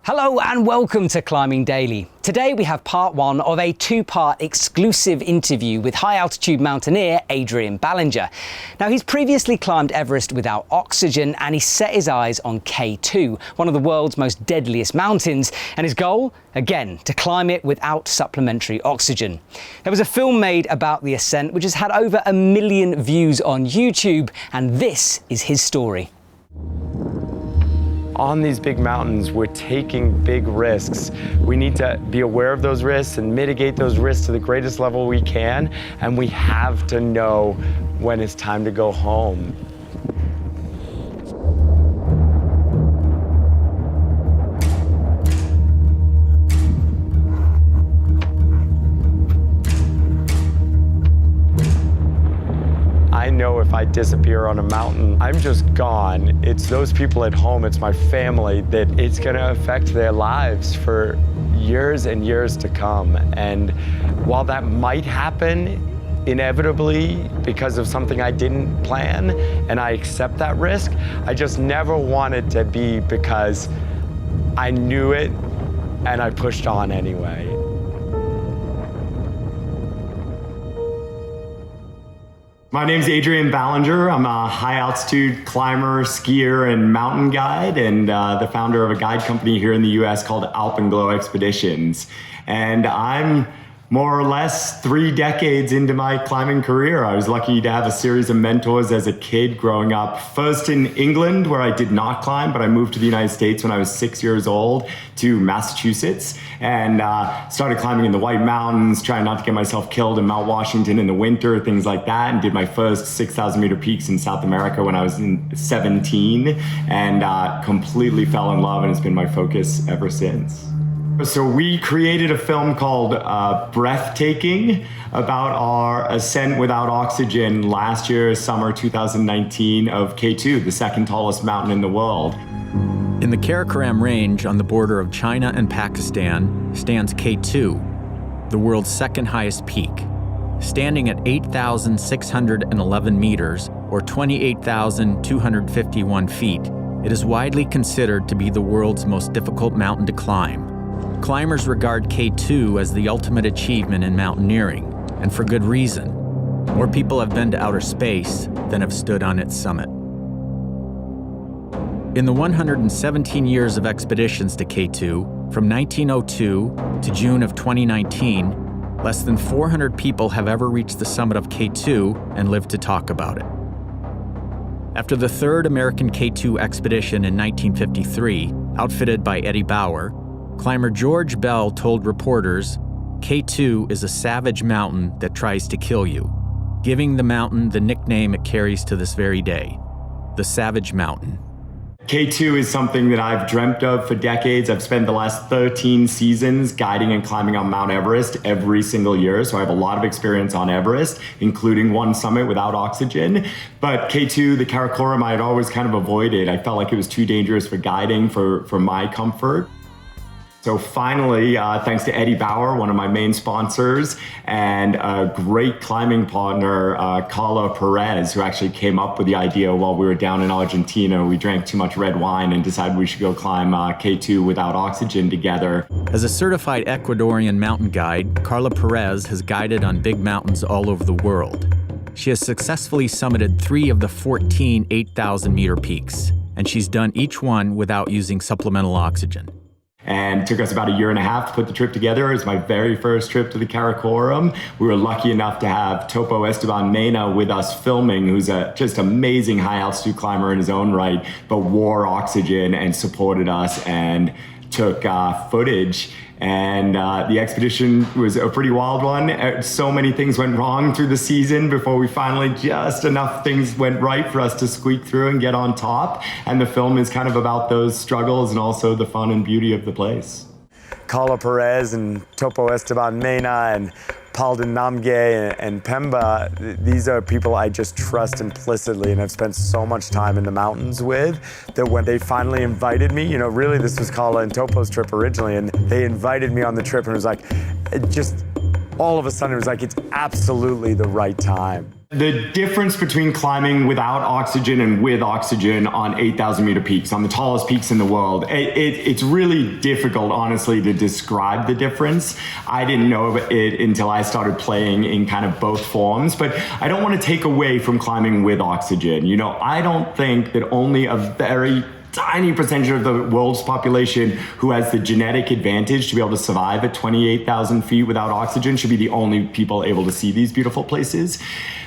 Hello and welcome to Climbing Daily. Today we have part one of a two-part exclusive interview with high-altitude mountaineer Adrian Ballinger. Now, he's previously climbed Everest without oxygen and he set his eyes on K2, one of the world's most deadliest mountains, and his goal, again, to climb it without supplementary oxygen. There was a film made about the ascent which has had over 1 million views on YouTube, and this is his story. On these big mountains, we're taking big risks. We need to be aware of those risks and mitigate those risks to the greatest level we can, and we have to know when it's time to go home. I know if I disappear on a mountain, I'm just gone. It's those people at home, it's my family, that it's gonna affect their lives for years and years to come. And while that might happen inevitably because of something I didn't plan, and I accept that risk, I just never wanted to be because I knew it and I pushed on anyway. My name's Adrian Ballinger. I'm a high-altitude climber, skier, and mountain guide, and the founder of a guide company here in the US called Alpenglow Expeditions. And I'm more or less 3 decades into my climbing career. I was lucky to have a series of mentors as a kid growing up. First in England, where I did not climb, but I moved to the United States when I was 6 years old to Massachusetts and started climbing in the White Mountains, trying not to get myself killed in Mount Washington in the winter, things like that, and did my first 6,000 meter peaks in South America when I was 17 and completely fell in love, and it's been my focus ever since. So we created a film called Breathtaking about our ascent without oxygen last year, summer 2019, of K2, the second tallest mountain in the world. In the Karakoram Range on the border of China and Pakistan stands K2, the world's second highest peak. Standing at 8,611 meters, or 28,251 feet, it is widely considered to be the world's most difficult mountain to climb. Climbers regard K2 as the ultimate achievement in mountaineering, and for good reason. More people have been to outer space than have stood on its summit. In the 117 years of expeditions to K2, from 1902 to June of 2019, less than 400 people have ever reached the summit of K2 and lived to talk about it. After the third American K2 expedition in 1953, outfitted by Eddie Bauer, climber George Bell told reporters, "K2 is a savage mountain that tries to kill you," giving the mountain the nickname it carries to this very day, the Savage Mountain. K2 is something that I've dreamt of for decades. I've spent the last 13 seasons guiding and climbing on Mount Everest every single year, so I have a lot of experience on Everest, including one summit without oxygen. But K2, the Karakoram, I had always kind of avoided. I felt like it was too dangerous for guiding, for my comfort. So finally, thanks to Eddie Bauer, one of my main sponsors, and a great climbing partner, Carla, Perez, who actually came up with the idea while we were down in Argentina. We drank too much red wine and decided we should go climb K2 without oxygen together. As a certified Ecuadorian mountain guide, Carla Perez has guided on big mountains all over the world. She has successfully summited 3 of the 14 8,000 meter peaks, and she's done each one without using supplemental oxygen. And it took us about 1.5 years to put the trip together. It was my very first trip to the Karakoram. We were lucky enough to have Topo Esteban Mena with us filming, who's a just amazing high altitude climber in his own right, but wore oxygen and supported us and took footage. And the expedition was a pretty wild one. So many things went wrong through the season before we finally, just enough things went right for us to squeak through and get on top. And the film is kind of about those struggles and also the fun and beauty of the place. Carla Perez and Topo Esteban Mena and Palden Namge and Pemba, these are people I just trust implicitly and have spent so much time in the mountains with, that when they finally invited me, you know, really this was Carla and Topo's trip originally, and they invited me on the trip and it was like, just all of a sudden it was like, it's absolutely the right time. The difference between climbing without oxygen and with oxygen on 8,000 meter peaks, on the tallest peaks in the world, it's really difficult, honestly, to describe the difference. I didn't know it until I started playing in kind of both forms, but I don't want to take away from climbing with oxygen. You know, I don't think that only a very tiny percentage of the world's population who has the genetic advantage to be able to survive at 28,000 feet without oxygen should be the only people able to see these beautiful places.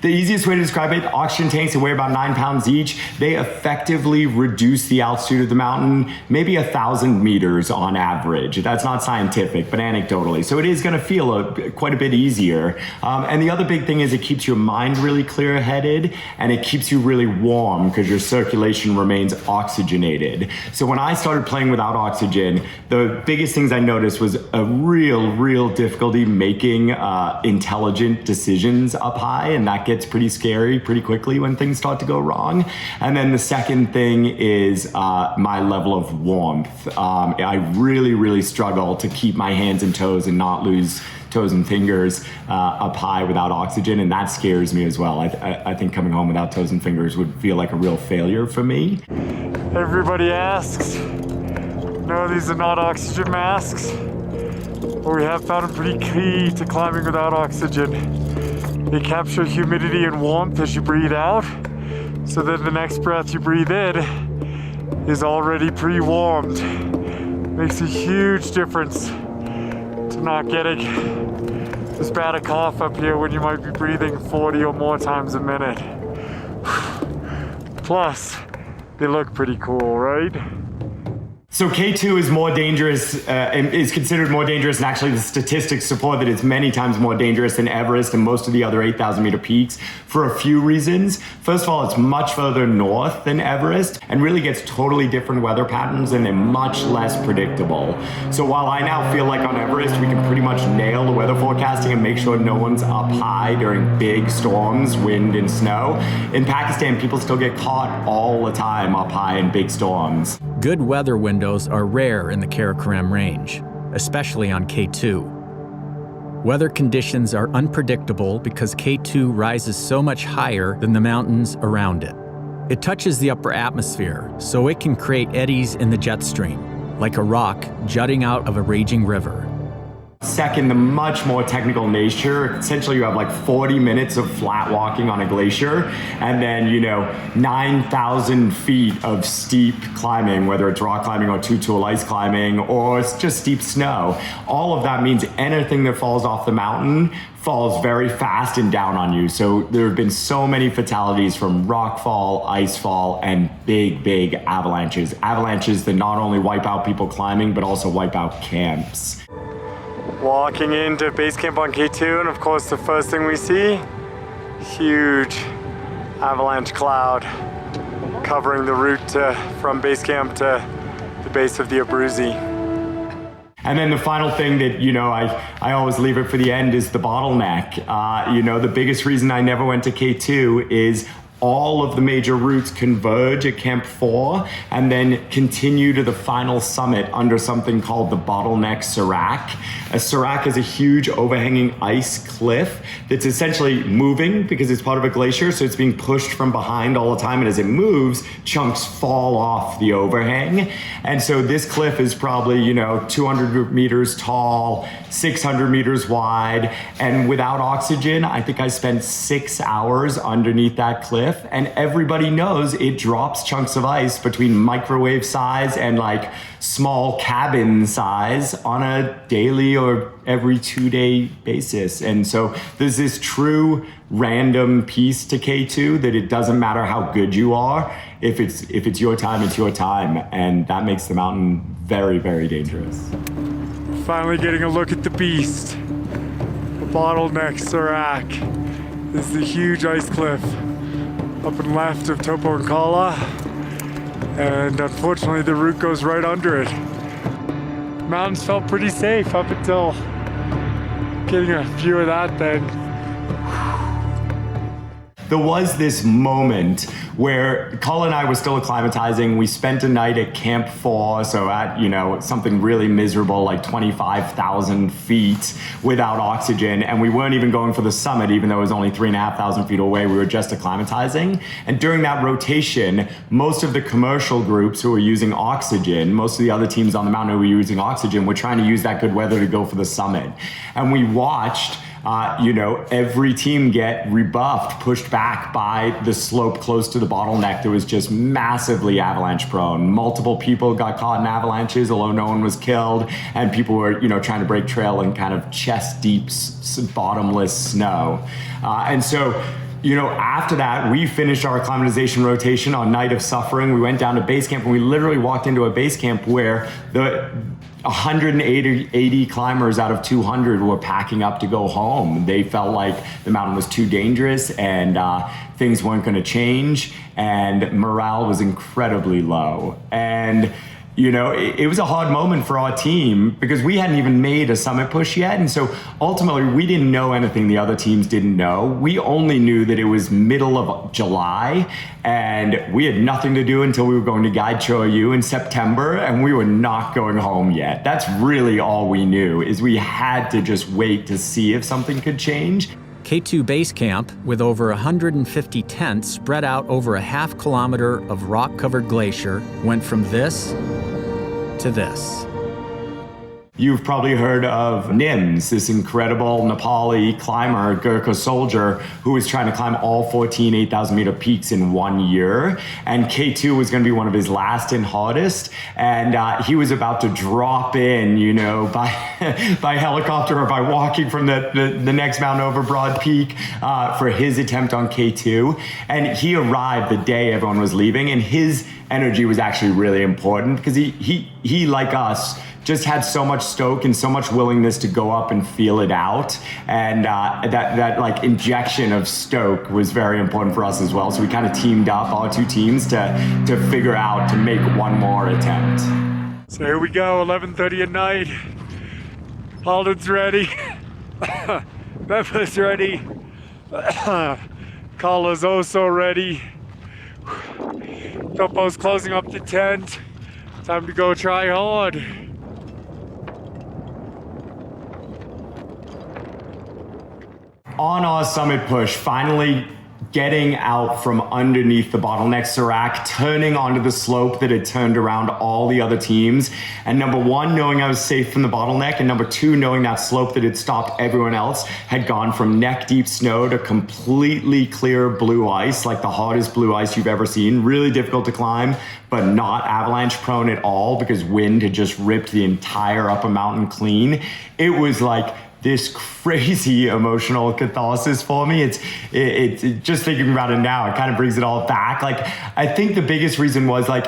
The easiest way to describe it, oxygen tanks that weigh about 9 pounds each, they effectively reduce the altitude of the mountain maybe 1,000 meters on average. That's not scientific, but anecdotally. So it is going to feel quite a bit easier. And the other big thing is it keeps your mind really clear-headed, and it keeps you really warm because your circulation remains oxygenated. So when I started playing without oxygen, the biggest things I noticed was a real difficulty making intelligent decisions up high, and that gets pretty scary pretty quickly when things start to go wrong. And then the second thing is my level of warmth. I really struggle to keep my hands and toes and not lose toes and fingers up high without oxygen, and that scares me as well. I think coming home without toes and fingers would feel like a real failure for me. Everybody asks, no, these are not oxygen masks, but we have found them pretty key to climbing without oxygen. They capture humidity and warmth as you breathe out, so then the next breath you breathe in is already pre-warmed. Makes a huge difference to not getting as bad a cough up here when you might be breathing 40 or more times a minute. Plus, they look pretty cool, right? So K2 is more dangerous, is considered more dangerous, and actually the statistics support that it's many times more dangerous than Everest and most of the other 8,000 meter peaks for a few reasons. First of all, it's much further north than Everest and really gets totally different weather patterns, and they're much less predictable. So while I now feel like on Everest we can pretty much nail the weather forecasting and make sure no one's up high during big storms, wind and snow, in Pakistan people still get caught all the time up high in big storms. Good weather windows are rare in the Karakoram Range, especially on K2. Weather conditions are unpredictable because K2 rises so much higher than the mountains around it. It touches the upper atmosphere, so it can create eddies in the jet stream, like a rock jutting out of a raging river. Second, the much more technical nature. Essentially, you have like 40 minutes of flat walking on a glacier, and then, 9,000 feet of steep climbing, whether it's rock climbing or two-tool ice climbing, or it's just steep snow. All of that means anything that falls off the mountain falls very fast and down on you. So there have been so many fatalities from rockfall, icefall, and big avalanches. Avalanches that not only wipe out people climbing, but also wipe out camps. Walking into base camp on K2, and of course the first thing we see, huge avalanche cloud covering the route from base camp to the base of the Abruzzi. And then the final thing that, I always leave it for the end is the bottleneck. The biggest reason I never went to K2 is all of the major routes converge at Camp 4 and then continue to the final summit under something called the bottleneck Serac. A Serac is a huge overhanging ice cliff that's essentially moving because it's part of a glacier, so it's being pushed from behind all the time, and as it moves, chunks fall off the overhang. And so this cliff is probably, 200 meters tall, 600 meters wide, and without oxygen, I think I spent 6 hours underneath that cliff. And everybody knows it drops chunks of ice between microwave size and like small cabin size on a daily or every 2-day basis. And so there's this true random piece to K2 that it doesn't matter how good you are. If it's your time, it's your time. And that makes the mountain very dangerous. Finally getting a look at the beast. The bottleneck Serac. This is the huge ice cliff up and left of Topo and Carla, and unfortunately the route goes right under it. Mountains felt pretty safe up until getting a view of that thing. there was this moment where Carla and I were still acclimatizing. We spent a night at Camp 4, so at, something really miserable, like 25,000 feet without oxygen. And we weren't even going for the summit, even though it was only 3,500 feet away. We were just acclimatizing. And during that rotation, most of the commercial groups who were using oxygen, most of the other teams on the mountain who were using oxygen, were trying to use that good weather to go for the summit. And we watched every team get rebuffed, pushed back by the slope close to the bottleneck that was just massively avalanche prone. Multiple people got caught in avalanches, although no one was killed, and people were, trying to break trail in kind of chest deep, bottomless snow. And so, after that, we finished our acclimatization rotation on Night of Suffering. We went down to base camp, and we literally walked into a base camp where the 180 climbers out of 200 were packing up to go home. They felt like the mountain was too dangerous and things weren't going to change, and morale was incredibly low. And it was a hard moment for our team because we hadn't even made a summit push yet. And so ultimately we didn't know anything the other teams didn't know. We only knew that it was middle of July and we had nothing to do until we were going to Guide Choyu in September, and we were not going home yet. That's really all we knew, is we had to just wait to see if something could change. K2 Base Camp, with over 150 tents spread out over a half-kilometer of rock-covered glacier, went from this to this. You've probably heard of Nims, this incredible Nepali climber, Gurkha Soldier, who was trying to climb all 14 8,000 meter peaks in 1 year. And K2 was going to be one of his last and hardest. And he was about to drop in, by helicopter or by walking from the next mountain over Broad Peak for his attempt on K2. And he arrived the day everyone was leaving, and his energy was actually really important because he like us, just had so much stoke and so much willingness to go up and feel it out. And that like injection of stoke was very important for us as well. So we kind of teamed up, our two teams, to figure out to make one more attempt. So here we go, 11:30 at night. Halden's ready. Memphis ready. Carla's also ready. Topo's closing up the tent. Time to go try hard. On our summit push, finally getting out from underneath the bottleneck Serac, turning onto the slope that had turned around all the other teams. And number one, knowing I was safe from the bottleneck. And number two, knowing that slope that had stopped everyone else had gone from neck deep snow to completely clear blue ice, like the hardest blue ice you've ever seen. Really difficult to climb, but not avalanche prone at all because wind had just ripped the entire upper mountain clean. It was like this crazy emotional catharsis for me. It's just thinking about it now, it kind of brings it all back. Like, I think the biggest reason was like,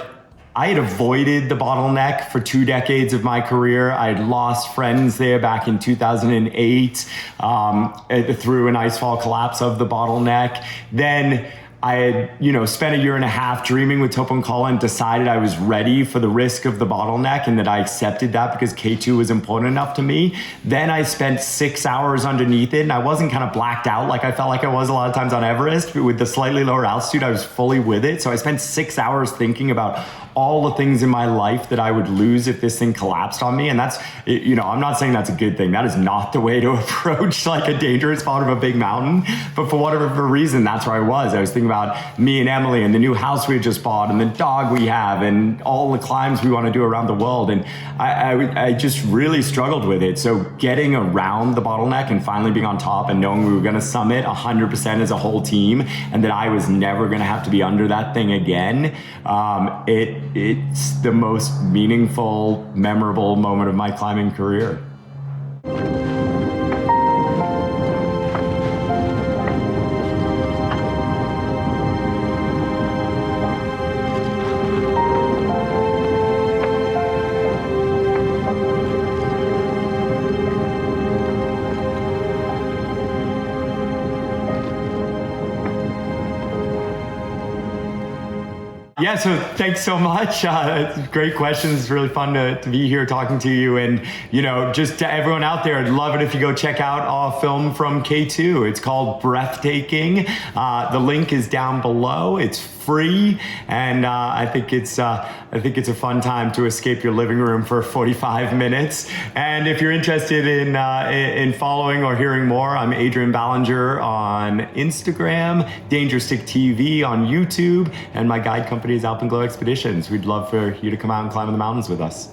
I had avoided the bottleneck for 2 decades of my career. I had lost friends there back in 2008 through an icefall collapse of the bottleneck. Then I had, spent a year and a half dreaming with Topo and Carla and decided I was ready for the risk of the bottleneck and that I accepted that because K2 was important enough to me. Then I spent 6 hours underneath it and I wasn't kind of blacked out like I felt like I was a lot of times on Everest, but with the slightly lower altitude, I was fully with it. So I spent 6 hours thinking about all the things in my life that I would lose if this thing collapsed on me. And that's, I'm not saying that's a good thing. That is not the way to approach like a dangerous part of a big mountain. But for whatever reason, that's where I was. I was thinking about me and Emily and the new house we had just bought and the dog we have and all the climbs we want to do around the world. And I just really struggled with it. So getting around the bottleneck and finally being on top and knowing we were going to summit 100% as a whole team and that I was never going to have to be under that thing again, it's the most meaningful, memorable moment of my climbing career. Yeah, so thanks so much. Great questions. It's really fun to be here talking to you. And, just to everyone out there, I'd love it if you go check out a film from K2. It's called Breathtaking. The link is down below. It's free, and I think it's a fun time to escape your living room for 45 minutes. And if you're interested in following or hearing more, I'm Adrian Ballinger on Instagram, Dangerous Stick TV on YouTube, and my guide company is Alpenglow Expeditions. We'd love for you to come out and climb in the mountains with us.